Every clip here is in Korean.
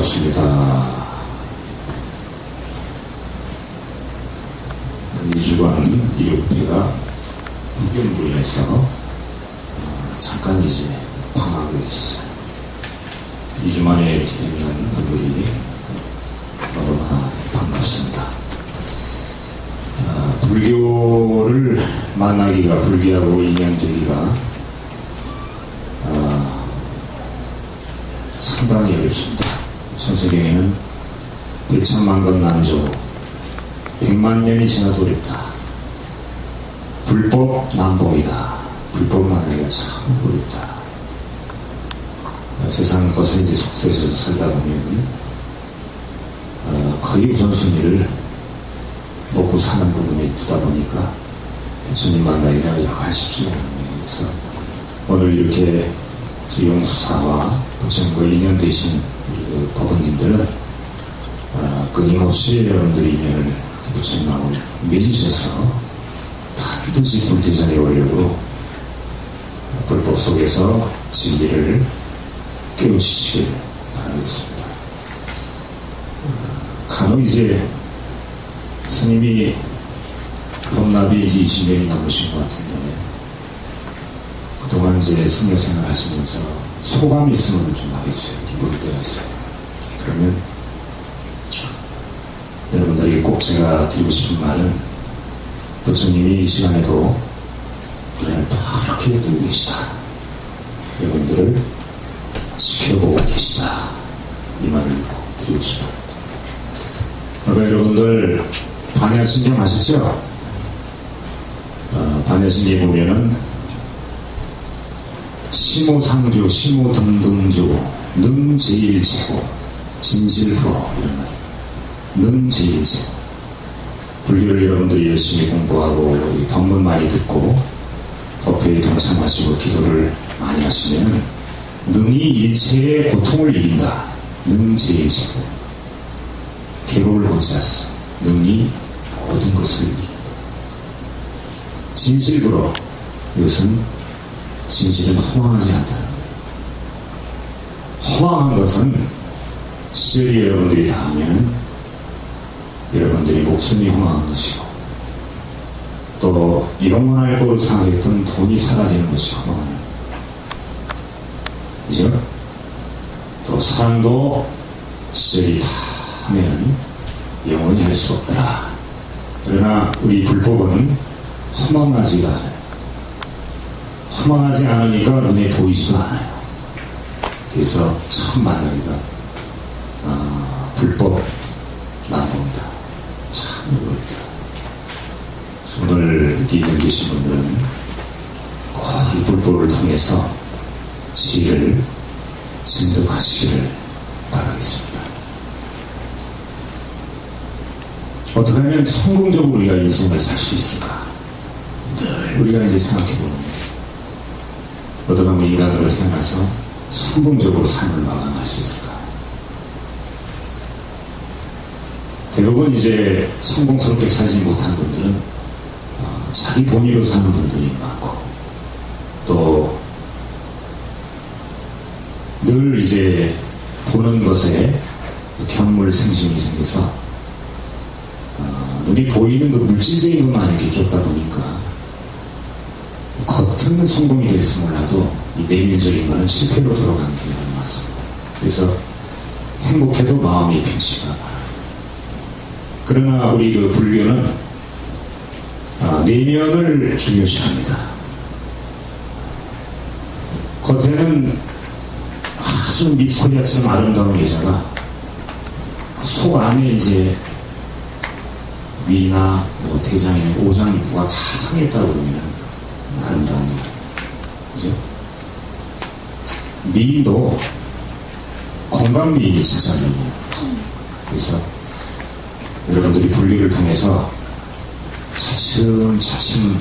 반갑습니다. 2주간 이웃비가 흑연으로 인해서 잠깐 이제 방학을 했었어요. 2주 만에 이렇게 되는 분들이 너무나 반갑습니다. 불교를 만나기가, 불교하고 인연되기가 상당히 어렵습니다. 천세경에는 100천만 건 난조, 100만 년이 지나도 어렵다. 불법 난복이다. 불법 만나기가 참 어렵다. 세상 것에 이제 속세에서 살다 보면 거의 우선순위를 먹고 사는 부분이 있다 보니까 주님 만나기가 여간 쉽지 않은 거예요. 그래서 오늘 이렇게 용수사와 부처님과 인연되신 우리 법원님들은 끊임없이 여러분들의 인연을 부처님하고 맺으셔서 반드시 불태전에 오려고 불법 속에서 진리를 깨우치시길 바라겠습니다. 간혹 이제 스님이 법납이 이제 20년이 넘으신 것 같은데 그동안 이제 스님 생활 하시면서 소감이 있으면 좀 말해주세요. 물을 때가 있어요. 그러면 여러분들에게 꼭 제가 드리고 싶은 말은 부처님이 이 시간에도 우리를 그렇게 뜨고 계시다. 여러분들을 지켜보고 계시다. 이 말을 꼭 드리고 싶어요. 그러니까 여러분들 반야신경 아시죠? 반야신경에 보면은 시모상조, 시모등등조, 능제일제고, 진실프로 이런 말. 능제일제고. 불교를 여러분들이 열심히 공부하고 법문 많이 듣고 법회에 동참하시고 기도를 많이 하시면 능이 일체의 고통을 이긴다. 능제일제고. 계곡을 본사서 능이 모든 것을 이긴다. 진실부러 이것은 진실은 허망하지 않다. 허망한 것은 시절이 여러분들이 닿으면 여러분들이 목숨이 허망한 것이고 또 이것만 알고 생각했던 돈이 사라지는 것이 허망한 그죠? 또 사랑도 시절이 닿으면 영원히 할 수 없더라. 그러나 우리 불법은 허망하지가 않아요. 허망하지 않으니까 눈에 보이지도 않아요. 그래서 처음 만나기가 불법 난복이다. 참 어렵다. 오늘 이렇게 있는 계신 분들은 꼭 이 불법을 통해서 지혜를 증득하시기를 바라겠습니다. 어떻게 하면 성공적으로 우리가 인생을 살 수 있을까? 늘 우리가 이제 생각해보는 거예요. 어떻게 하면 인간으로 태어나서 성공적으로 삶을 마감할 수 있을까? 대부분 이제 성공스럽게 살지 못한 분들은 자기 본의로 사는 분들이 많고 또 늘 이제 보는 것에 견물생심이 생겨서 눈이 보이는 그 물질적인 것만 이렇게 쫓다 보니까 겉은 성공이 될지 몰라도 이 내면적인 것은 실패로 돌아가는 경우가 많습니다. 그래서 행복해도 마음이 편치가 않아요. 그러나 우리 그 불교는 내면을 중요시합니다. 겉에는 아주 미소리아처럼 아름다운 여자가 그 속 안에 이제 위나 뭐 대장이나 오장이부가 다 상했다고 그러면 아름다운 일. 그죠? 미인도 건강미인이 진짜 미인이에요. 그래서 여러분들이 불교를 통해서 차츰차츰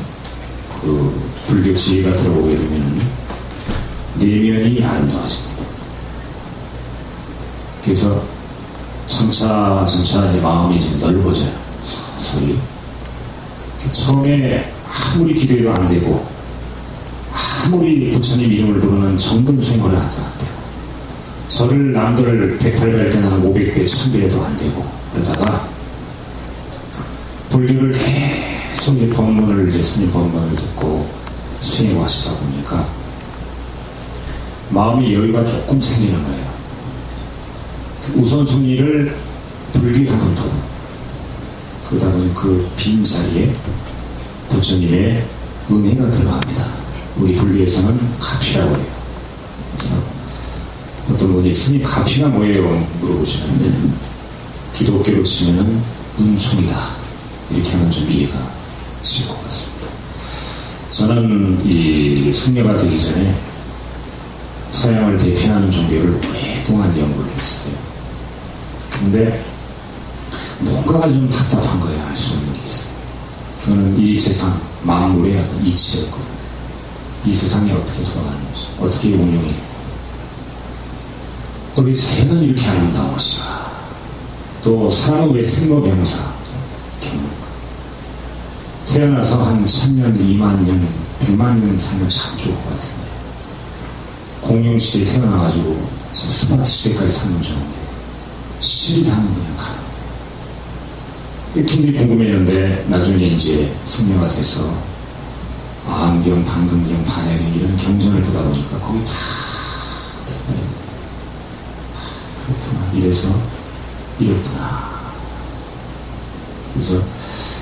그 불교 지혜가 들어오게 되면 내면이 아름다워집니다. 그래서 점차 이제 마음이 좀 넓어져요. 서서히. 처음에 아무리 기도해도 안 되고 아무리 부처님 이름을 부르는 정금 생활을 하도 안 돼요. 저를 남들 108배 할 때는 500배, 1000배도 안 되고, 그러다가 불교를 계속 법문을, 스님 법문을 듣고 수행을 하시다 보니까 마음의 여유가 조금 생기는 거예요. 우선순위를 불교에 한 번 더. 그러다 보니 그 빈 자리에 부처님의 은혜가 들어갑니다. 우리 불교에서는 가피라고 해요. 그래서 어떤 분이 스님 가피가 뭐예요? 물어보시는데 기독교로 치면은 은총이다. 이렇게 하면 좀 이해가 실 것 같습니다. 저는 이 승려가 되기 전에 서양을 대표하는 종교를 오랫동안 연구를 했어요. 근데 뭔가가 좀 답답한 거예요. 알 수 없는 게 있어요. 그거는 이 세상 만물의 어떤 이치였거든요. 이 세상이 어떻게 돌아가는지, 어떻게 운용이 되고, 또 이 새는 이렇게 아름다운 것인가, 또 사람은 왜 생로병사, 태어나서 한 1000년, 2만년, 100만년 살면 참 좋을 것 같은데, 공룡시대에 태어나가지고 스마트 시대까지 살면 좋은데 시리다는 그냥 가요. 굉장히 궁금했는데 나중에 이제 승려가 돼서 암경, 방금경, 반야경 이런 경전을 보다 보니까 거기 다 그렇구나, 이래서 이렇구나. 그래서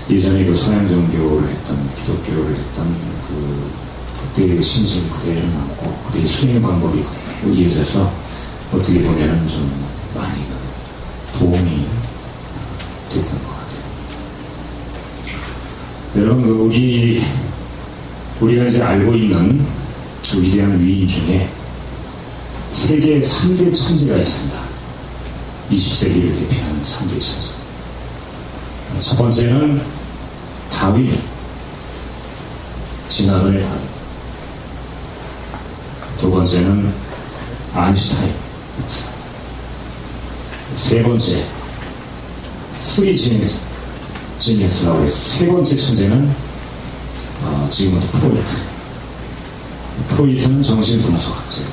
예전에 그 서양 종교를 했던, 기독교를 했던 그때의 신심 그대로 남고 그때의 수행 방법이 그대로 이어져서 어떻게 보면은 좀 많이 도움이 됐던 것 같아요. 여러분, 우리가 이제 알고 있는 그 위대한 위인 중에 세계 3대 천재가 있습니다. 20세기를 대표하는 3대 천재. 첫 번째는 다윈, 진화론의 다윈. 두 번째는 아인슈타인. 세 번째, 쓰리 지니어스라고 해서 세 번째 천재는 지금은 프로이트. 프로이트는 정신분석학자예요.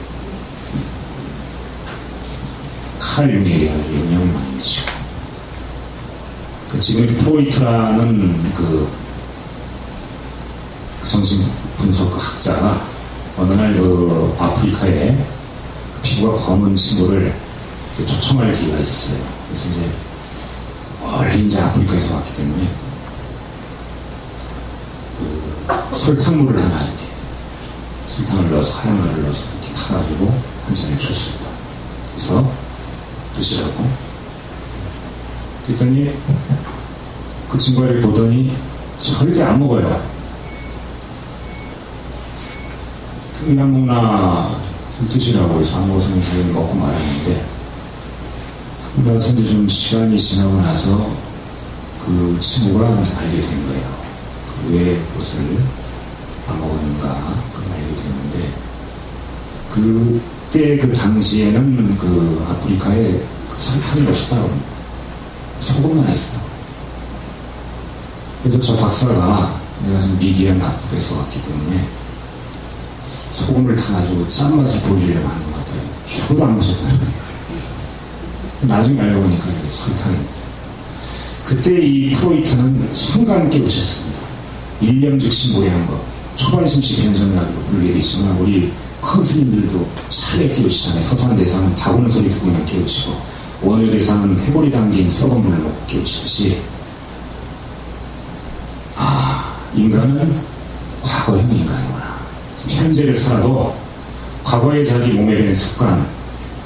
칼 융에게 영향을 많이 미치고, 지금 프로이트라는 그 정신분석학자가 어느 날 그 아프리카에 피부가 검은 친구를 초청할 기회가 있었어요. 그래서 이제 멀리 이제 아프리카에서 왔기 때문에 그 설탕물을 하나 이렇게 설탕을 넣어서 하얀 물을 넣어서 이렇게 타가지고 한 잔을 줬습니다. 그래서 드시라고. 그랬더니 그 친구가 이렇게 보더니 절대 안 먹어요. 왜 안 먹나 좀 드시라고 해서 안 먹어서는 자기는 먹고 말았는데, 그래서 이제 좀 시간이 지나고 나서 그 친구가 이제 알게 된 거예요. 왜 그것을 안 먹었는가 그걸 알게 됐는데, 그때 그 당시에는 그 아프리카에 그 설탕이 없었다고, 소금만 있었다고. 그래서 저 박사가 내가 지금 미디안 아프리카에서 왔기 때문에 소금을 타가지고 짠맛을 보이려고 하는 것 같아요. 죽어도 안 마셨다는 거예요. 나중에 알고 보니까 이게 설탕입니다. 그때 이 프로이트는 순간 깨우쳤습니다. 일념즉시 모래한 것, 초반심시 변전이라고 불리게 되어 있지만 우리 큰 스님들도 차례 깨우치잖아요. 서산대사는 다구는 소리 듣고 그냥 깨우치고, 원효대사는 해골이 담긴 썩은 물로 먹고 깨우치듯이, 인간은 과거형 인간이구나. 현재를 살아도 과거의 자기 몸에 대한 습관,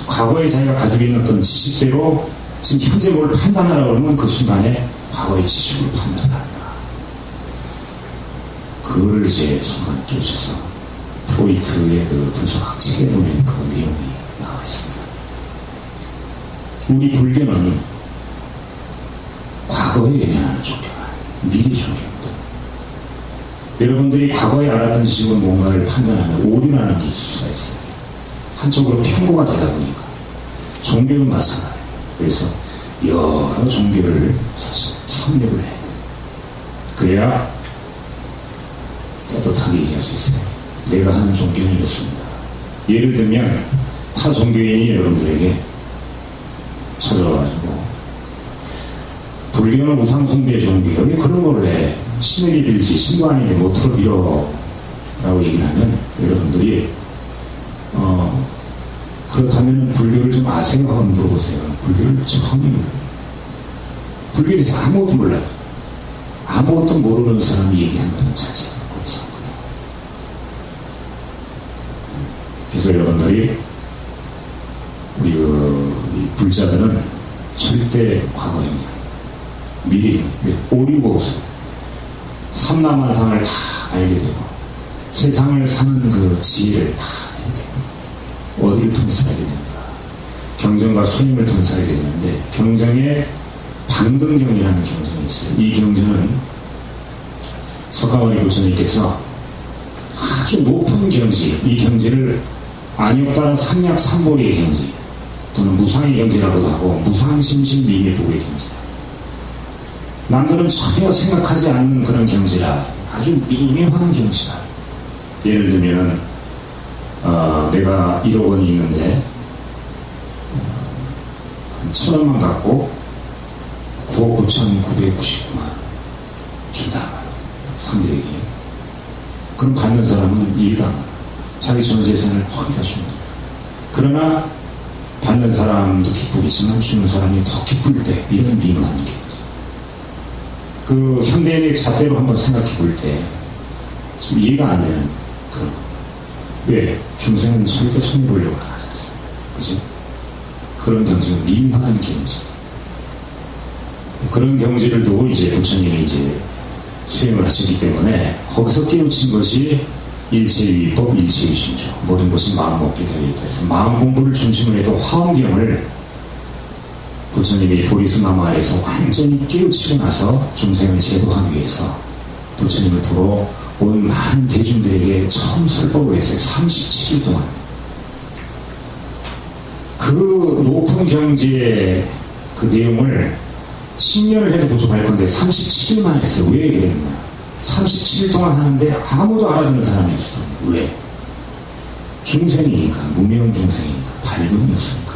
과거에 자기가 가지고 있는 어떤 지식대로 지금 현재 뭘 판단하라고 그러면 그 순간에 과거의 지식으로 판단한다. 그걸 이제 순간 깨우쳐서 프로이트의 그 분석학 책에 보면 그 내용이 나와 있습니다. 우리 불교는 과거에 예언하는 종교가 미래 종교입니다. 여러분들이 과거에 알았던 지식은 뭔가를 판단하는 오류라는 게 있을 수가 있어요. 한쪽으로 편고가 되다 보니까. 종교는 마찬가지예요. 그래서 여러 종교를 사실 섭렵을 해야 돼요. 그래야 떳떳하게 얘기할 수 있어요. 내가 하는 종교는 이렇습니다. 예를 들면 타 종교인이 여러분들에게 찾아와가지고 불교는 우상숭배 종교, 여기 그런 걸 해. 신에게 빌지, 신도 아닌데 못으로 빌어 라고 얘기를 하면 여러분들이 그렇다면 불교를 좀 아세요? 하고 물어보세요. 불교를 처음 몰라요. 불교에 대해서 아무것도 몰라요. 아무것도 모르는 사람이 얘기하는 건 자체가 없습니다. 그래서 여러분들이 우리 이 불자들은 절대 과거형이야. 미래형, 오류가 없어요. 삼라만상을 다 알게 되고 세상을 사는 그 지혜를 다 알게 되고 어디를 통해서 알게 됩니까? 경전과 수임을 통해서 알게 되는데 경전에 방등경이라는 경전이 있어요. 이 경전은 석가모니 부처님께서 아주 높은 경지, 이 경지를 안욕다른 삼약 삼보리의 경지 또는 무상의 경지라고도 하고 무상심신 미미보의 경지, 남들은 전혀 생각하지 않는 그런 경지라 아주 미묘한 경지라. 예를 들면 내가 1억 원이 있는데 1,000원만 갖고 9억 9,999만 준다 상대에게. 그럼 받는 사람은 이해가 안 가. 자기 전 재산을 거의 다 줍니다. 그러나 받는 사람도 기쁘겠지만 주는 사람이 더 기쁠 때 이런 미묘한 게, 그 현대인의 잣대로 한번 생각해 볼 때 좀 이해가 안 되는 왜 중생은 절대 손해 보려고 하지 않습니다. 그죠? 그런 경지가 미묘한 경지. 그런 경지를 두고 이제 부처님이 이제 수행을 하시기 때문에 거기서 깨우친 것이 일체유의법, 일체유심조, 모든 것이 마음 먹게 되어있다 해서 마음 공부를 중심으로 해도 화엄경을 부처님이 보리스나무 아래에서 완전히 깨우치고 나서 중생을 제도하기 위해서 부처님을 보러 온 많은 대중들에게 처음 설법을 했어요. 37일 동안. 그 높은 경지의 그 내용을 10년을 해도 부족할 건데 37일만 했어요. 왜 그랬나? 37일 동안 하는데 아무도 알아듣는 사람이 없어. 왜? 중생이니까, 무명 중생이니까, 발음이 없으니까.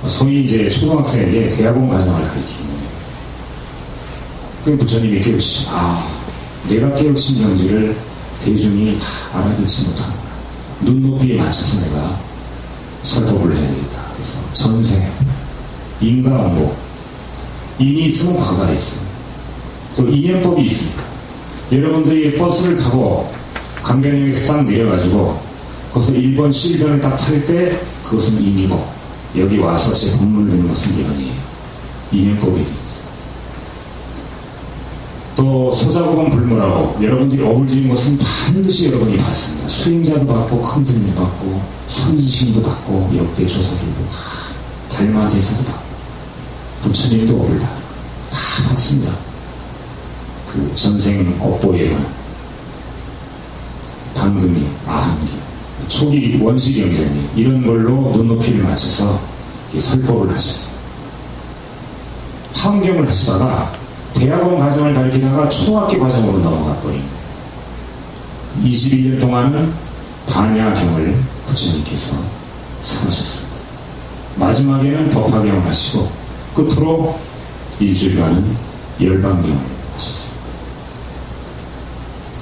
소위 이제 초등학생에게 대학원 과정을 가르치는 거예요. 그 부처님이 깨우치죠. 내가 깨우친 경지를 대중이 다 알아듣지 못하는 거야. 눈높이에 맞춰서 내가 설법을 해야 되겠다. 그래서 전생, 인과응보, 인이 있으면 과가 있어요. 또 인연법이 있으니까. 여러분들이 버스를 타고 강변역에서 딱 내려가지고 거기서 1번, C변을 딱 탈 때 그것은 인이고, 여기 와서 제 법문을 듣는 것은 인연이에요. 인연법이 되죠. 또 소자국은 불문하고 여러분들이 어불지는 것은 반드시 여러분이 받습니다. 수행자도 받고 큰 스님도 받고 선지신도 받고 역대 조사들도 다 달마대사도 받고 부처님도 업을 받고 다 받습니다. 그 전생 업보에는 방등기, 아함기, 초기 원시경전이 이런 걸로 눈높이를 맞춰서 설법을 하셨어요. 화엄경을 하시다가 대학원 과정을 가르치다가 초등학교 과정으로 넘어가 버립니다. 21년 동안은 반야경을 부처님께서 삼으셨습니다. 마지막에는 법화경을 하시고 끝으로 일주일간은 열반경을 하셨습니다.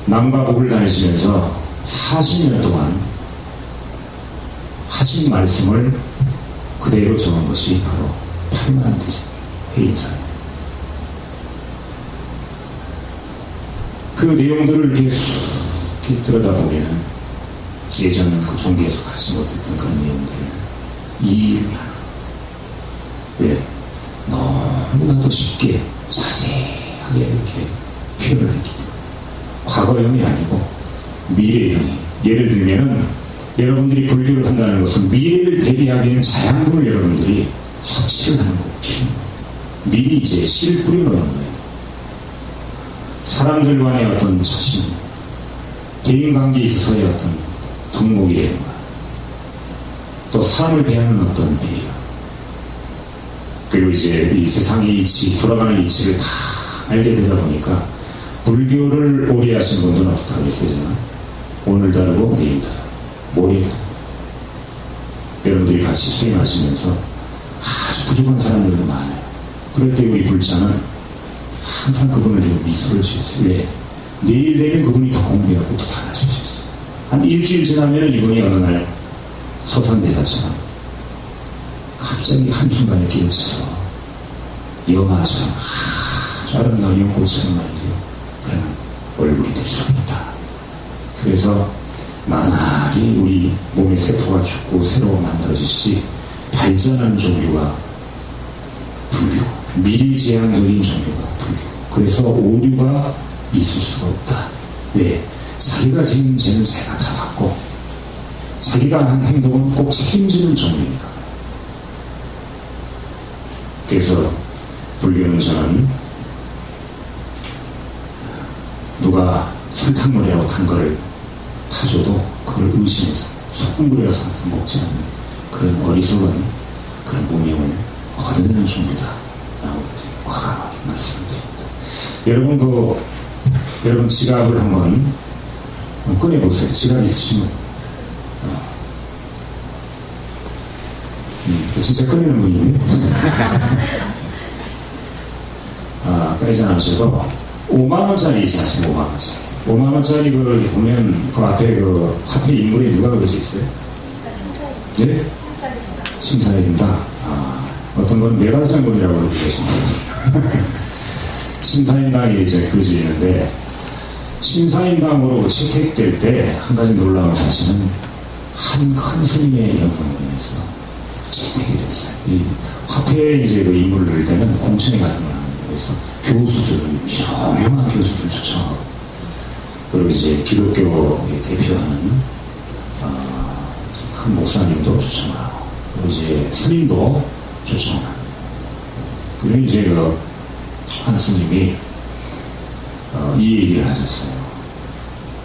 남과 북을 다니시면서 40년 동안 하신 말씀을 그대로 적은 것이 바로 8만 회인사입니다. 그 내용들을 이렇게 들여다보면 예전 그 종교에서 같이 못했던 그런 내용들을 이해를 하는. 왜? 너무나도 쉽게 자세하게 이렇게 표현을 했기 때문에. 과거형이 아니고 미래형이. 예를 들면 여러분들이 불교를 한다는 것은 미래를 대비하기에는 자양분을 여러분들이 섭취를 하는 거고 미리 이제 씨를 뿌려놓는 거예요. 사람들 간의 어떤 처신, 대인관계에 있어서의 어떤 덕목이라든가 또 사람을 대하는 어떤 배려, 그리고 이제 이 세상의 이치, 돌아가는 이치를 다 알게 되다 보니까 불교를 오래 하신 분들은 어떻게 하겠어요? 오늘 다르고 내일 다르고 모레 다르고 여러분들이 같이 수행하시면서 아주 부족한 사람들도 많아요. 그럴 때 우리 불자는 항상 그분을 좀 미소를 지었어요. 왜? 내일 되면 그분이 더 공부하고 더 달라질 수 있어요. 한 일주일 지나면 이분이 어느 날 서산대사처럼 갑자기 한순간에 깨어져서 영화처럼 아주 아름다운 연꽃처럼 말이죠. 그런 얼굴이 될 수 있다. 그래서 나날이 우리 몸의 세포가 죽고 새로 만들어지시 발전하는 종류가 불교, 미래지향적인 종류가 불교. 그래서 오류가 있을 수가 없다. 왜? 자기가 지은 죄는 자기가 다 받고 자기가 한 행동은 꼭 책임지는 종류니까. 그래서 불교는 저는 누가 설탕물이라고 탄 거를 타줘도 그걸 의심해서 소금물이라서 항상 먹지 않는 그런 어리석은 그런 무명을 거듭내는 종류다 라고 과감하게 말씀드립니다. 여러분 지갑을 한번 꺼내보세요. 지갑 있으시면 진짜 꺼내는 분이네. 빼지 않으셔도 5만원짜리 있으세요. 5만원짜리. 5만원짜리 보면 그 앞에 화폐 인물이 누가 그려져 있어요? 네? 심사입니다. 어떤 건 내가장군이라고 그러십니다. 심사임당이 이제 그려져 있는데, 심사임당으로 채택될 때 한 가지 놀라운 사실은 한 큰 스님의 영향으로 인해서 채택이 됐어요. 이 화폐에 이제 그 인물을 넣을 때는 공청회 같은 걸 합니다. 그래서 교수들, 유명한 교수들 초청하고, 그리고 이제 기독교에 대표하는 큰 목사님도 초청을 하고, 그리고 이제 스님도 초청을 합니다. 그리고 이제 한 스님이 이 얘기를 하셨어요.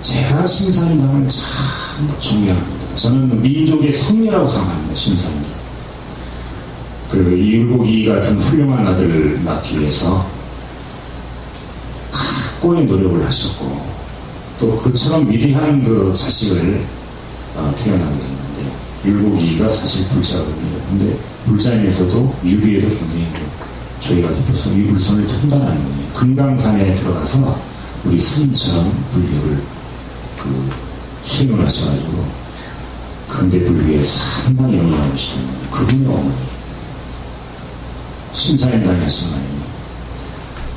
제가 심사임당을 참 존경합니다. 저는 민족의 성녀라고 생각합니다. 심사임당. 이율곡이 같은 훌륭한 아들을 낳기 위해서 각고의 노력을 하셨고, 또 그처럼 위대한 자식을 태어나게 했는데, 율곡이가 사실 불자거든요. 근데 불자임에서도 유비에도 굉장히 조예가 깊어서 유불선을 통달하는 거예요. 금강산에 들어가서 우리 스님처럼 불교를 수행을 하셔가지고 근대 불교에 상당히 영향을 미치던 그분의 어머니 심사임당이 하신 말이에요.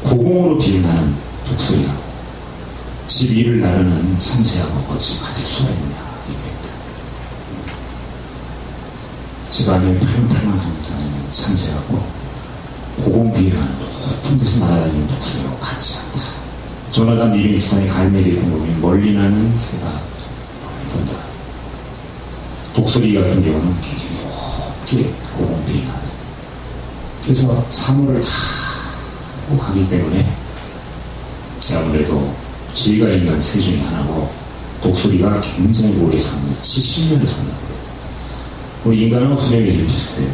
고공으로 비행하는 독수리하고 집 위를 나르는 참새하고 어찌 같을 수가 있느냐 이랬다. 집 안에 파렴파렴한 참새하고 고공 비행하는 높은 데서 날아다니는 독수리하고 같지 않다. 조나단 리빙스턴의 갈매기 공룡이 멀리 나는 새가 본다. 독수리 같은 경우는 굉장히 높게 고공 비행하다. 그래서 사물을 타고 가기 때문에 아무래도 지혜가 있는 새 중에 하나고, 독수리가 굉장히 오래 삽니다. 70년을 산다고 해요. 우리 인간하고 수명이 좀 비슷해요.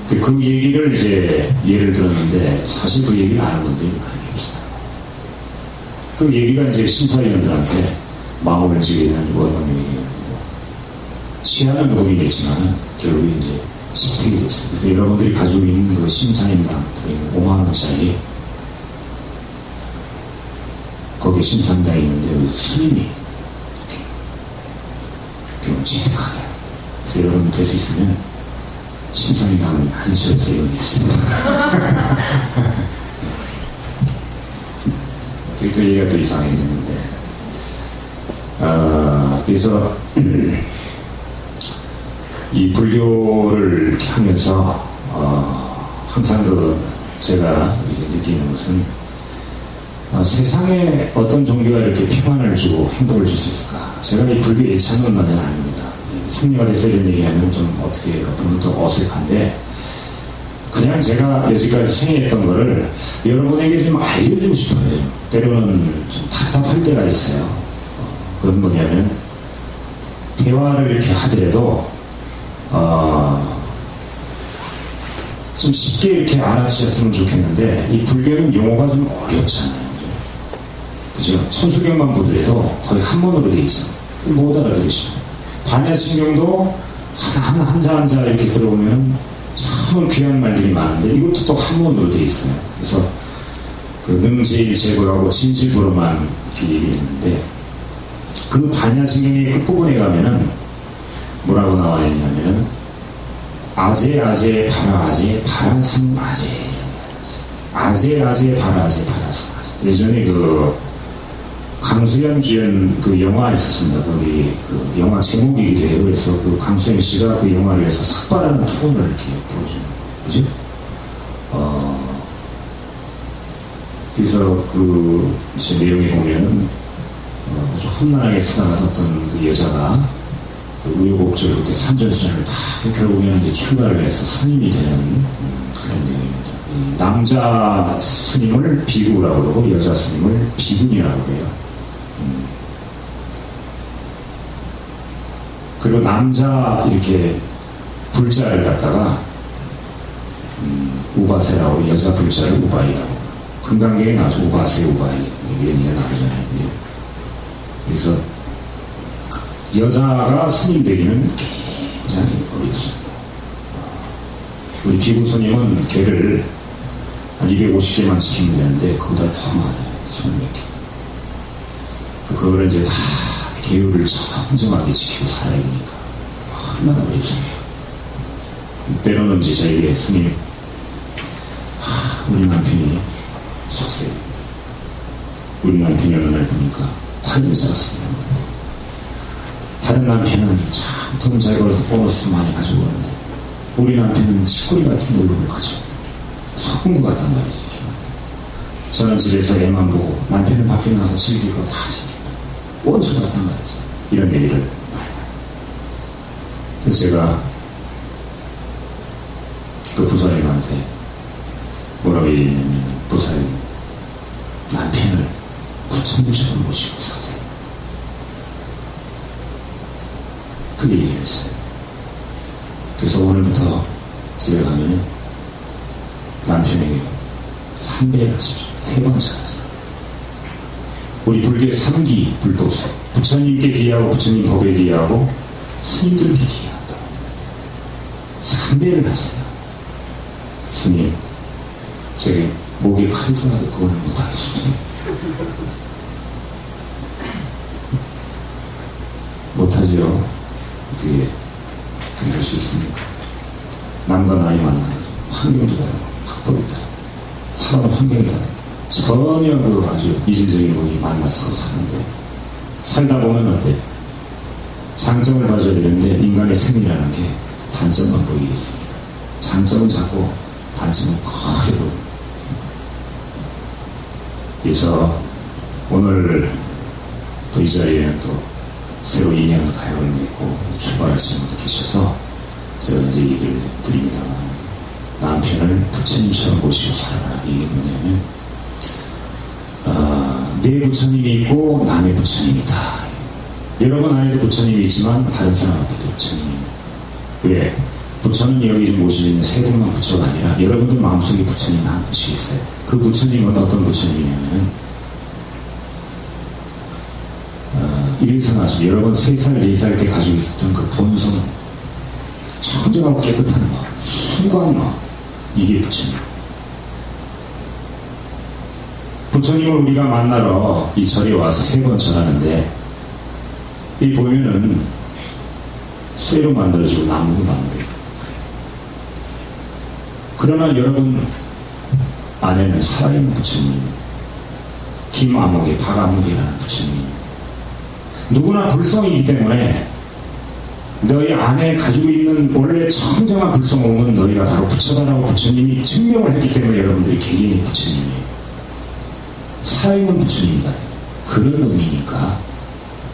그 얘기를 이제 예를 들었는데, 사실 그 얘기를 아는 분들이 많이 없어요. 그 얘기가 이제 심사위원들한테 마음을 지게 되는 원어민이고, 시야는 고민이지만 결국 이제 채택이 됐어요. 그래서 여러분들이 가지고 있는 그 심사임당 5만원짜리, 거기에 심사임당이 있는데 스님이 채택하게. 그래서 여러분 될 수 있으면 심사임당은 한시에서 여기 있습니다. 또 얘기가 또 이상했는데, 그래서 이 불교를 이렇게 하면서 항상 제가 느끼는 것은 세상에 어떤 종교가 이렇게 평안을 주고 행복을 줄 수 있을까? 제가 이 불교 일창론가는 아닙니다. 승리가 돼서 이런 얘기하면 좀 어떻게 보면 또 어색한데, 그냥 제가 여지까지 수행했던 거를 여러분에게 좀 알려주고 싶어요. 때로는 좀 답답할 때가 있어요. 그건 뭐냐면, 대화를 이렇게 하더라도 좀 쉽게 이렇게 알아주셨으면 좋겠는데, 이 불교는 용어가 좀 어렵잖아요. 그죠? 천수경만 보더라도 거의 한문으로 돼 있어. 못 알아들으시죠. 반야신경도 하나 한자 이렇게 들어오면 참 귀한 말들이 많은데 이것도 또 한문으로 되어 있어요. 그래서 그 능제일 제거하고 진실보로만 이렇게 얘기를 했는데 그 반야신경의 끝부분에 가면은 뭐라고 나와 있냐면은 아제 바라아제 바라승 아제 바라아제 바라승 예전에 그 강수연 주연 그 영화 있었습니다. 거기 그 영화 제목이기도 해요. 그래서 그 강수연 씨가 그 영화를 해서 삭발하는 투혼을 이렇게 보여주는 거죠. 그래서 그 이제 내용에 보면은 아주 험난하게 살아가던 그 여자가 그 우여곡절 그때 산전수전을 다 결국에는 이제 출가를 해서 스님이 되는 그런 내용입니다. 남자 스님을 비구라고 그러고 여자 스님을 비군이라고 해요. 그리고 남자 이렇게 불자를 갖다가 우바세라고 여자 불자를 우바이라고 금강경에 나와서 우바세 우바이 이런 얘기가 나오잖아요. 그래서 여자가 스님 되기는 굉장히 어렵습니다. 우리 비구 스님은 개를 한 250개만 지키면 되는데 그보다 더 많아요. 20몇 개. 그거를 이제 다 계율을 청정하게 지키고 살아야 되니까 얼마나 어렵습니까? 때로는 이제 저에게 스님 우리 남편이 속세요. 우리 남편이 어느 날 보니까 다른 여자가 스님 다른 남편은 참 돈 잘 벌어서 보너스 많이 가지고 오는데 우리 남편은 치꼬리 같은 물건을 가지고 소금 것 같단 말이지. 저는 집에서 애만 보고 남편은 밖에 나가서 즐길 거 다 즐깁니다. 원수 같단 말이지. 이런 얘기를 많이 해요. 그래서 제가 그 부사님한테 뭐라고 얘기했냐면 부사님 남편을 부처님처럼 모시고 사세요. 그 얘기를 했어요. 그래서 오늘부터 집에 가면은 남편에게 3배를 하십시오. 3번 찾았어요. 우리 불교의 3기 불도서 부처님께 기하고 부처님 법에 기하고 스님들께 기하다. 3배를 하세요. 스님 제 목에 칼이 들어가도 그거는 못하겠습니다. 못하죠. 어떻게 그럴 수 있습니까? 남과 나이 만나는 환경도 다르고 학벌도 다르고 사람 환경이 다르고 전혀 그 아주 이질적인 분이 만나서 사는데 살다 보면 어때? 장점을 봐줘야 되는데 인간의 생이라는 게 단점만 보이겠습니다. 장점은 작고 단점은 크게도. 그래서 오늘 또 이 자리에는 또 새로 인연 가역을 맺고 출발하시는 분들 계셔서 제가 이제 얘기를 드립니다. 남편을 부처님처럼 모시고 살아라. 이게 뭐냐면 내 부처님이 있고 남의 부처님이 있다. 여러분 안에도 부처님이 있지만 다른 사람 앞에도 부처님이 있다. 왜? 부처는 여기 좀 모시고 있는 세 분만 부처가 아니라 여러분들 마음속에 부처님이 한 분씩 있어요. 그 부처님은 어떤 부처님이냐면 일일선하시 여러분 3살, 4살 때 가지고 있었던 그 본성 청정하고 깨끗한 마음, 순수한 마음, 이게 부처님. 부처님을 우리가 만나러 이 절에 와서 3번 절하는데 이 보면은 쇠로 만들어지고 나무로 만들어지고 그러나 여러분 안에는 살아있는 부처님, 김아목의 박아목이라는 부처님. 누구나 불성이기 때문에 너희 안에 가지고 있는 원래 청정한 불성은 너희가 바로 부처다라고 부처님이 증명을 했기 때문에 여러분들이 개개인이 부처님이에요. 살아있는 부처님이다. 그런 의미니까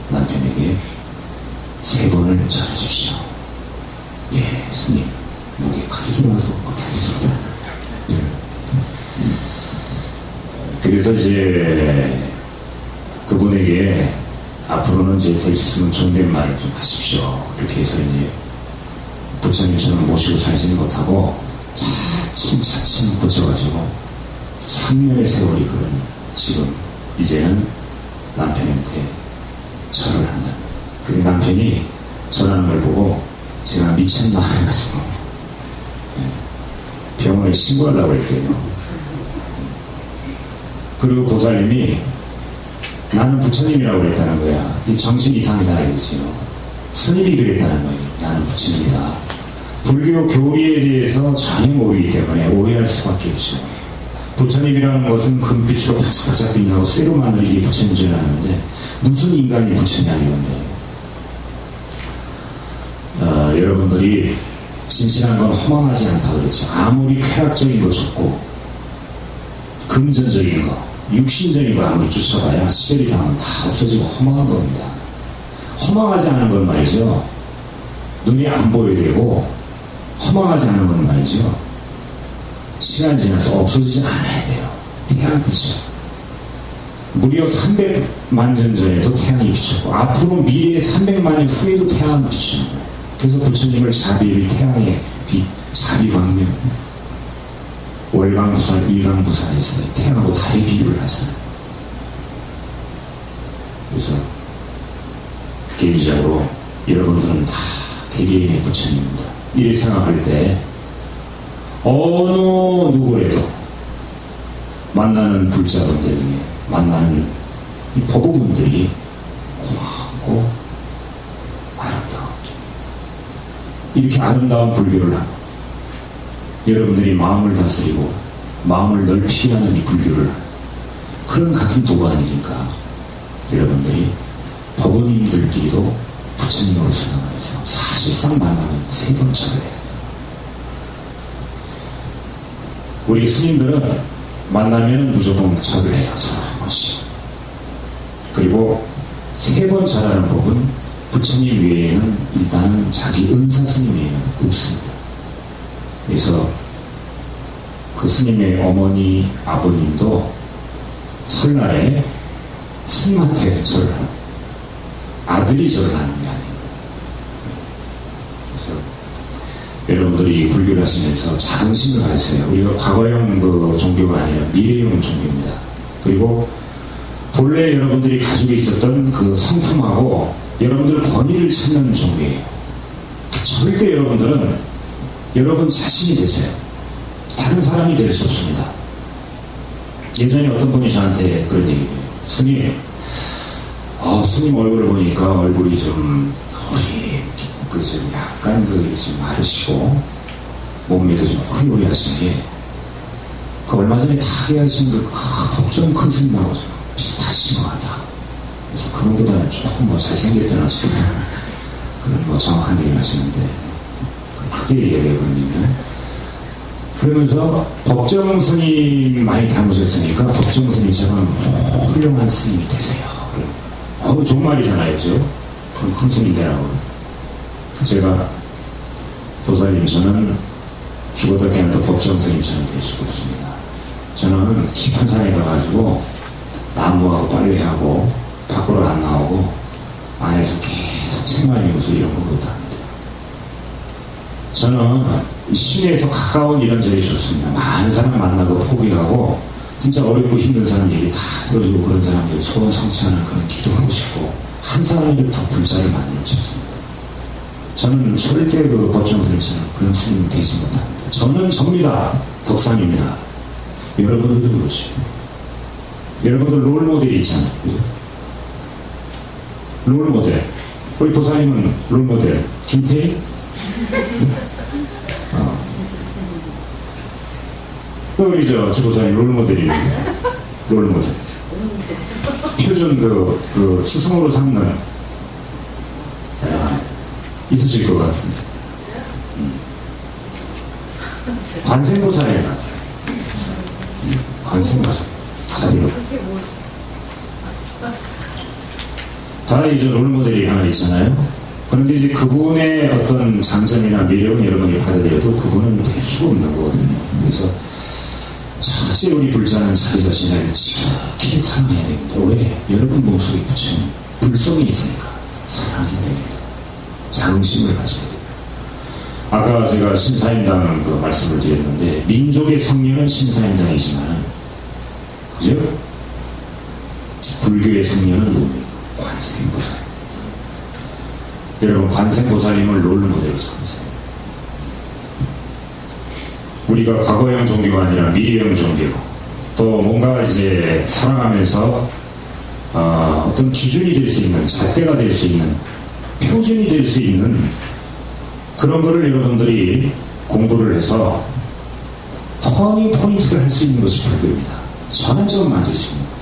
남편에게 3번을 잘해주시오. 예, 스님. 목에 칼이 들어가도 못하겠습니다. 예. 그래서 이제 그분에게 앞으로는 이제 될 수 있으면 존댓말을 좀 하십시오. 이렇게 해서 이제 부처님처럼 모시고 살지는 못하고 차츰 고쳐가지고 3년의 세월이 흐른 지금 이제는 남편한테 절을 한다. 그 남편이 전화하는 걸 보고 제가 미쳤나 해가지고 병원에 신고하려고 했대요. 그리고 보살님이 나는 부처님이라고 그랬다는 거야. 이 정신 이상이다 이거지요. 스님이 그랬다는 거예요. 나는 부처님이다. 불교 교리에 대해서 전혀 모르기 때문에 오해할 수밖에 없죠. 부처님이라는 것은 금빛으로 반짝반짝 빛나고 쇠로 만든 이게 부처님인 줄 아는데 무슨 인간이 부처님이 아니건데. 여러분들이 진실한 건 허망하지 않다 그랬죠. 아무리 쾌락적인 거 좋고 금전적인 거 육신적인 거 아무리 쫓아봐야 시절이 당하면 다 없어지고 허망한 겁니다. 허망하지 않은 건 말이죠. 눈이 안 보여야 되고 허망하지 않은 건 말이죠. 시간이 지나서 없어지지 않아야 돼요. 태양빛이 무려 300만 년 전에도 태양이 비쳤고 앞으로 미래 300만 년 후에도 태양이 비치는 거예요. 그래서 부처님을 자비의 태양의 빛, 자비광명 월광부산, 일광부산에서 태양하고 달의 비유를 하잖아요. 그래서 개인적으로 여러분들은 다 개개인의 부처님입니다. 이렇게 생각할 때 어느 누구에도 만나는 불자분들 중에 만나는 이 법부분들이 고마웠고 아름다워. 이렇게 아름다운 불교를 하고 여러분들이 마음을 다스리고 마음을 넓히게 하는 이 불교를 그런 같은 도반이니까 여러분들이 법원님들끼리도 부처님으로 생각해서 사실상 만나면 3번 절을 해야 돼요. 우리 스님들은 만나면 무조건 절을 해요. 서로 한 번씩. 그리고 3번 절하는 법은 부처님 외에는 일단은 자기 은사 스님 외에는 없습니다. 그래서 그 스님의 어머니, 아버님도 설날에 스님한테 절을 하는 아들이 절을 하는 게 아니에요. 그래서 여러분들이 불교를 하시면서 자긍심을 가지세요. 우리가 과거형 그 종교가 아니라 미래형 종교입니다. 그리고 본래 여러분들이 가지고 있었던 그 성품하고 여러분들 권위를 찾는 종교예요. 절대 여러분들은 여러분 자신이 되세요. 다른 사람이 될 수 없습니다. 예전에 어떤 분이 저한테 그런 얘기를 해요. 스님, 스님 얼굴을 보니까 얼굴이 좀 좀 약간 좀 마르시고 몸매도 좀 호리호리하신 게 그 얼마 전에 타계하신 그 복종 큰 스님하고 좀 비슷하신 것 같다. 그래서 그분보다는 조금 잘생겼다는 그런 정확한 얘기를 하시는데 크게 얘기해버리면 그러면서 법정 스님 많이 닮으셨으니까 법정 스님처럼 훌륭한 스님이 되세요. 정말이잖아요, 그죠? 그럼 큰 스님 되라고. 제가 도사님, 저는 죽어도 깨어나도 법정 스님처럼 될 수가 없습니다. 저는 깊은 산에 가가지고 나무하고 빨래하고 밖으로 안 나오고 안에서 계속 책만 읽어서 이런 거 못합니다. 저는 시내에서 가까운 이런 자리 좋습니다. 많은 사람 만나고 포기하고 진짜 어렵고 힘든 사람 얘기 다 들어주고 그런 사람들 소원 성취하는 그런 기도하고 싶고 한 사람이라도 더 불자를 만들고 싶습니다. 저는 절대 그 법정스님처럼 그런 스님이 되지 못합니다. 저는 접니다. 덕산입니다. 여러분들도 그렇죠. 여러분들 롤모델이 있잖아요. 그죠? 롤모델. 우리 도사님은 롤모델. 김태희? 또 우리 주보사님 롤모델입니다. 롤모델. 표준 그 스승으로 삼는 있으실 것 같은데. 관세음보살인 것 같아요. 관세음보살. 자리로. 다 이제 롤모델이 하나 있잖아요. 그런데 이제 그분의 어떤 장점이나 매력은 여러분이 받아들여도 그분은 될 수가 없는 거거든요. 그래서 첫째 우리 불자는 자기 자신을 지극히 사랑해야 됩니다. 왜? 여러분 몸속에 붙이는 불성이 있으니까 사랑해야 됩니다. 자긍심을 가져야 돼요. 아까 제가 신사임당 그 말씀을 드렸는데 민족의 성녀는 신사임당이지만 그죠? 불교의 성녀는 누굽니까? 관세음보살. 여러분, 관세음보살님을 롤모델로 삼으세요. 우리가 과거형 종교가 아니라 미래형 종교, 또 뭔가 이제 살아가면서 어떤 기준이 될 수 있는, 잣대가 될 수 있는, 표준이 될 수 있는 그런 거를 여러분들이 공부를 해서 터닝 포인트를 할 수 있는 것이 불교입니다. 전환점을 만들 수 있는 거예요.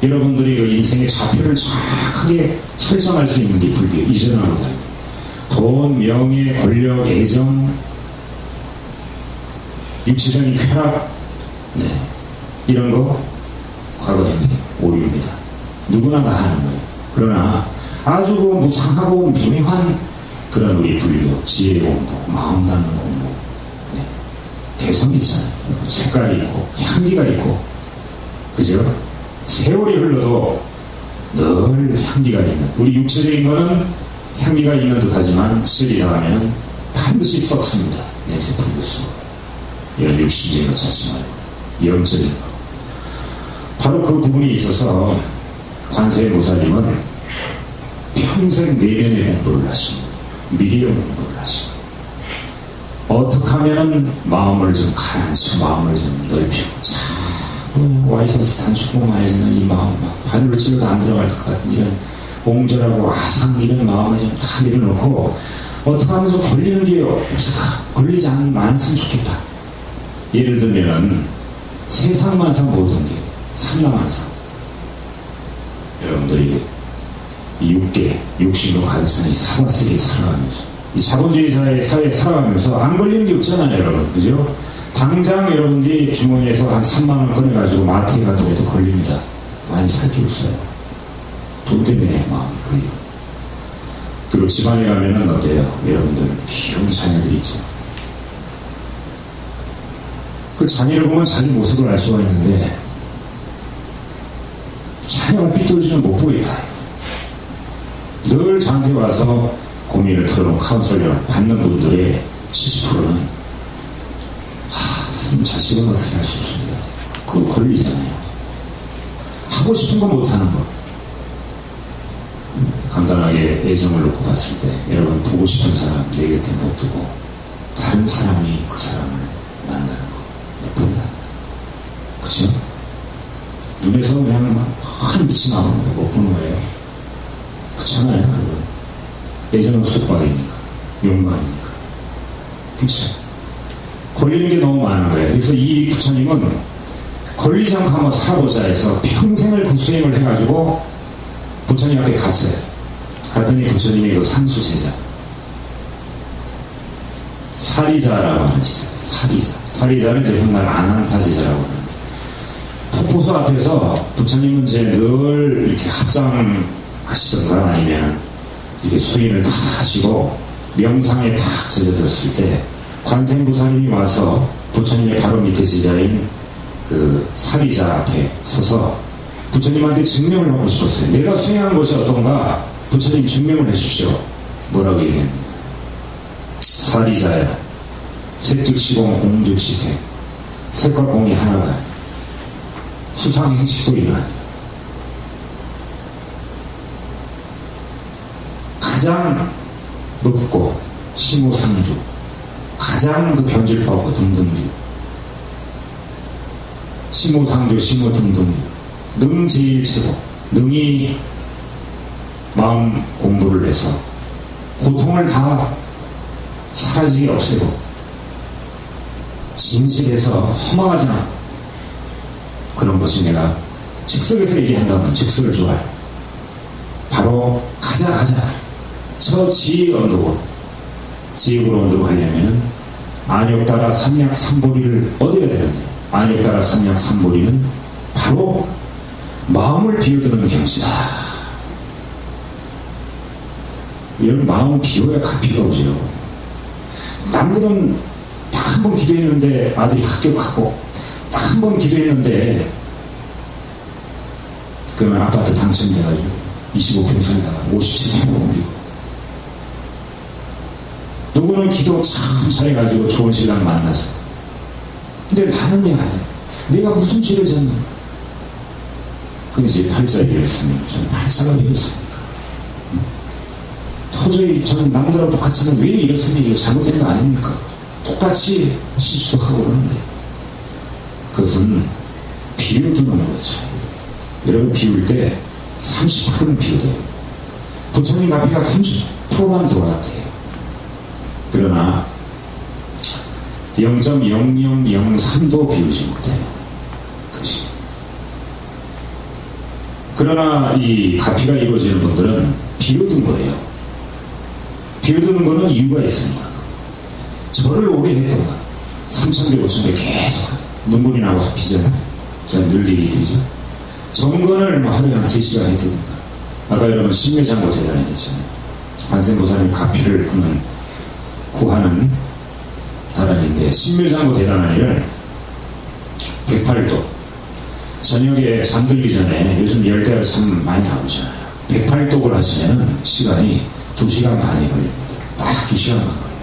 여러분들이 그 인생의 좌표를 정확하게 설정할 수 있는 게 불교. 이전하고 다르고 돈, 명예, 권력, 애정, 육체적인 쾌락, 네, 이런 거 과거형의 오류입니다. 누구나 다 하는 거예요. 그러나 아주 무상하고 미묘한 그런 우리 불교, 지혜 공부, 마음 닫는 공부, 네, 개성이 있잖아요. 색깔이 있고 향기가 있고, 그죠? 세월이 흘러도 늘 향기가 있는, 우리 육체적인 거는 향기가 있는 듯하지만 실이 나가면 반드시 썩습니다. 냄새 풍길 수. 이런 육신적인 것 찾지 말고 영적인 거. 바로 그 부분이 있어서 관세음보살님은 평생 내면의 공부를 하십니다. 미래의 공부를 하십니다. 어떻게 하면 마음을 좀 가라앉히고 마음을 좀 넓히고, 와이셔츠 단축공만 해주는 이 마음, 발로 찔러도 안 들어갈 것 같은 이런 옹졸하고 아상 이런 마음을 좀 다 내려놓고, 어떻게 하면 좀 걸리는 게 없을까? 걸리지 않았으면 좋겠다. 예를 들면은 세상만상 모든 게 삼라만상, 여러분들이 이 육계, 육신으로 가득 찬 이 사과세계에 살아가면서, 이 자본주의 사회에 살아가면서 안 걸리는 게 없잖아요, 여러분. 그죠? 당장 여러분들이 주머니에서 한 3만원 꺼내가지고 마트에 가도 해도 걸립니다. 많이 살 게 없어요. 돈 때문에 마음이 걸리고. 그리고 집안에 가면은 어때요? 여러분들 귀여운 자녀들이 있죠. 그 자녀를 보면 자기 모습을 알 수가 있는데, 자녀가 삐뚤어지면 못 보겠다. 늘 저한테 와서 고민을 털어놓은 카운슬링을 받는 분들의 70%는 자식은 어떻게 할 수 없습니다. 그거 걸리잖아요. 하고 싶은 거 못하는 거. 간단하게 애정을 놓고 봤을 때, 여러분 보고 싶은 사람 내 곁에 못 두고 다른 사람이 그 사람을 만나는 거 못 본다. 그죠? 눈에서 그냥 막 빛이 나오는 거예요. 못 보는 거예요. 그렇잖아요, 여러분. 애정은 속박이니까, 욕망이니까. 그렇죠? 걸리는 게 너무 많은 거예요. 그래서 이 부처님은 걸리지 않고 한번 살아보자 해서 평생을 그 수행을 해가지고 부처님 앞에 갔어요. 갔더니 부처님이 그 상수제자, 사리자라고 하는 제자, 사리자는 이제 훗날 아난타제자라고 하는, 폭포수 앞에서 부처님은 이제 늘 이렇게 합장하시던가 아니면 이렇게 수인을 다 하시고 명상에 딱 젖어들었을 때, 관세음보살님이 와서 부처님의 바로 밑에 제자인 그 사리자 앞에 서서 부처님한테 증명을 하고 싶었어요. 내가 수행한 것이 어떤가 부처님 증명을 해주십시오. 뭐라고 얘기했는가? 사리자야, 색즉시공 공즉시색, 색과 공이 하나다. 수상행식도 일어난다. 가장 높고 심오상주, 가장 그 변질하고 등등주, 심오상주, 심오등등주, 능제일체도, 능이 마음 공부를 해서 고통을 다 사라지게 없애고 진실해서 허망하지 않고, 그런 것이 내가 즉석에서 얘기한다면 즉석을 좋아해요. 바로 가자 저 지혜의 언덕으로, 지혜의 언덕으로 가려면 안욕따라 삼약삼보리를 얻어야 되는데, 안욕따라 삼약삼보리는 바로 마음을 비워두는 경지다. 이런 마음을 비워야 가피가 오죠. 남들은 딱 한 번 기도했는데 아들이 합격하고, 딱 한 번 기도했는데 그러면 아파트 당첨돼가지고 25평 살다가 57평 옮기고, 누구는 기도 참 잘해가지고 좋은 신랑 만나서, 근데 나는 내 아들, 내가 무슨 죄를 졌나? 그것이 팔자에 이랬으면 저는 팔자가 이랬습니까? 도저히 저는 남들하고 똑같이 하면 왜 이렇으니 이게 잘못된 거 아닙니까? 똑같이 실수도 하고 그러는데 그것은 비워두는 거죠. 여러분 비울 때 30%는 비워둬요. 부처님 가피가 30%만 들어왔대요. 그러나 0.0003도 비우지 못해요. 그것이. 그러나 이 가피가 이루어지는 분들은 비워둔 거예요. 비워두는 거는 이유가 있습니다. 절을 오래 했던 3,000배, 5,000배 계속 눈물이 나와서 피잖아요. 제가 늘 얘기 드리죠. 정건을 하루에 한 3시간 했다니까. 아까 여러분 신묘장고 대단히 했잖아요. 관세음보살님 가피를 구하는 다란인데 신묘장고 대단한이를 108도 저녁에 잠들기 전에 요즘 열대가 참 많이 나오잖아요. 108독을 하시면 시간이 2시간 반이 걸립니다. 딱 2시간 반 걸려요.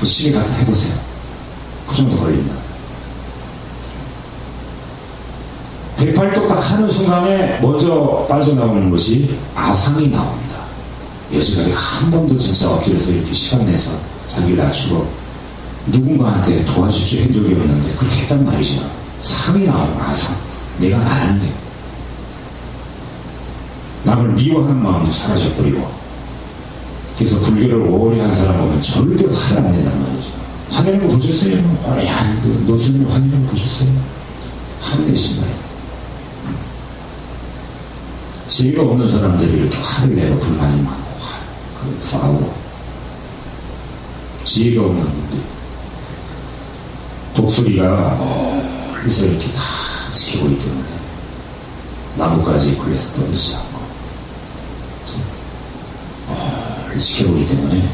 그 시계 갖다 해보세요. 그 정도 걸립니다. 108독 딱 하는 순간에 먼저 빠져나오는 것이 아상이 나옵니다. 여지까지 한 번도 진짜 엎드려서 이렇게 시간 내서 자기를 낮추고 누군가한테 도와주십시오 한 적이 없는데 그렇게 했단 말이죠. 상이 나오고 아상. 내가 나라는 게 남을 미워하는 마음도 사라져버리고 그래서 불교를 오래 한 사람 보면 절대 화를 안 낸단 말이죠. 화내는 거 보셨어요? 오래 한 그 노수님 화내는 거 보셨어요? 화를 내신가요? 지혜가 없는 사람들이 이렇게 화를 내고 불만이 많고 싸우고 지혜가 없는 분들 독수리가 멀리서 이렇게 다 지키고 있기 때문에 나무까지 걸려서 떨어지지 않고 멀리 지켜보기 때문에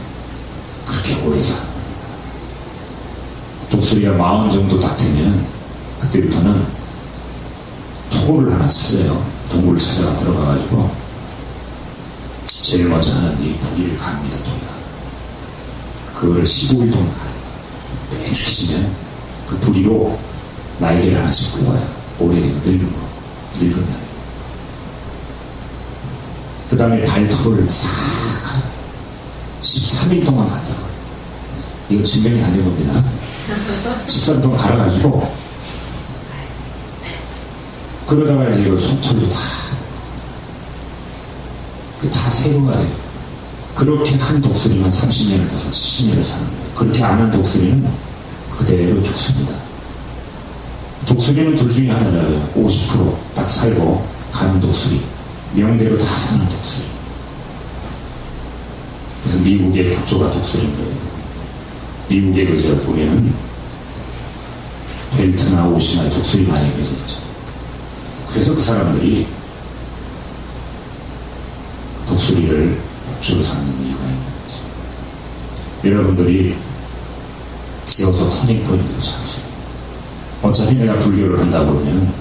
그렇게 오래 사는 겁니다. 독수리가 40 정도 딱 되면 그때부터는 토굴을 하나 찾아요. 동굴을 찾아가 들어가가지고 제일 먼저 하는 일이 부리를 갑니다. 그거를 15일 동안 가요. 쭉 치면 그 부리로 날개를 하나씩 뽑아요. 오래되면 늙은 거. 늙은 날개. 그 다음에 발톱을 싹 가요. 13일 동안 간다고요. 이거 증명이 안 된 겁니다. 13일 동안 갈아가지고 그러다가 이제 이거 속털도 다 새로 가요. 그렇게 한 독수리만 30년을 타서 70년을 사는 거예요. 그렇게 안 한 독수리는 그대로 죽습니다. 독수리는 둘 중에 하나잖아요. 50% 딱 살고 가는 독수리, 명대로 다 사는 독수리. 그래서 미국의 국조가 독수리인 거예요. 미국의 그저 보면은 벨트나 옷이나 독수리 많이 그려져 있죠. 그래서 그 사람들이 독수리를 국조로 사는 이유가 있는 거죠. 여러분들이 여기서 터닝포인트를 잡으세요. 어차피 내가 불교를 한다고 그러면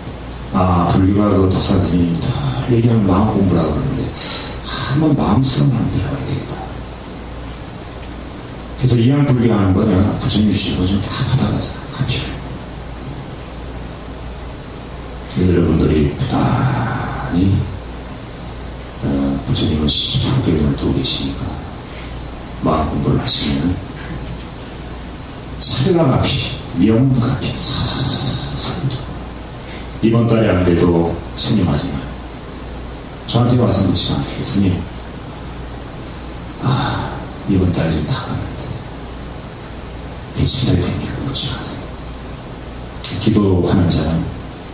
불교가 그 덕사들이 다 얘기하면 마음 공부라고 그러는데 한번 마음스러운 마음 들어가야 되겠다. 그래서 이왕 불교하는 거 내가 부처님 주시고 좀 다 받아가자. 가피를. 여러분들이 부단히 부처님은 70%를 두고 계시니까 마음 공부를 하시면 찰나가피, 명가피 이번 달에 안 돼도 스님 하지만 저한테 와서 묻지 마세요. 스님 이번 달에 좀 다 갔는데 며칠 날 됩니까? 묻지 마세요. 기도하는 자는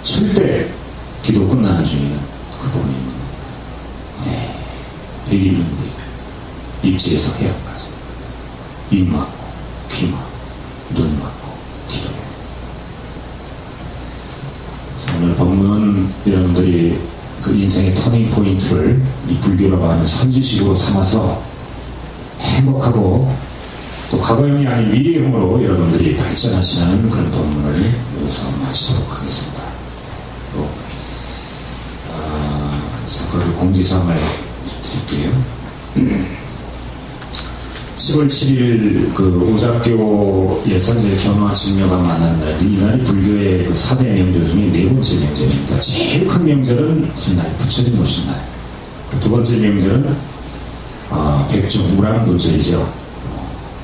절대 기도 끝나는 중에는 그분이 100일인데 입지에서 해양까지 입 막고 귀 막고 눈 막고 기도해요. 오늘 법문은 여러분들이 그 인생의 터닝 포인트를 이 불교라고 하는 선지식으로 삼아서 행복하고 또 과거형이 아닌 미래형으로 여러분들이 발전하시는 그런 법문을 여기서 마치도록 하겠습니다. 또 그 공지사항을 드릴게요. 10월 7일 그 오작교에서 이제 견화 증명가 만난 날, 이날이 불교의 그 4대 명절 중에 4번째 명절입니다. 제일 큰 명절은 무슨 날? 부처님 오신 날. 그 2번째 명절은 백종, 우랑도절이죠.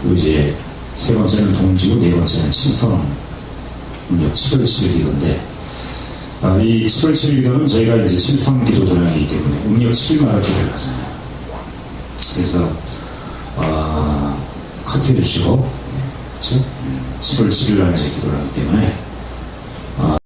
그리고 이제 세 번째는 동지고 네 번째는 칠성 음력 7월 7일이건데, 이 7월 7일 기도는 저희가 이제 칠성 기도 도량이기 때문에 음력 7일마다 기도를 하잖아요. 그래서, 카트해 주시고, 그렇죠? 7월 7일 날 이제 기도를 하기 때문에,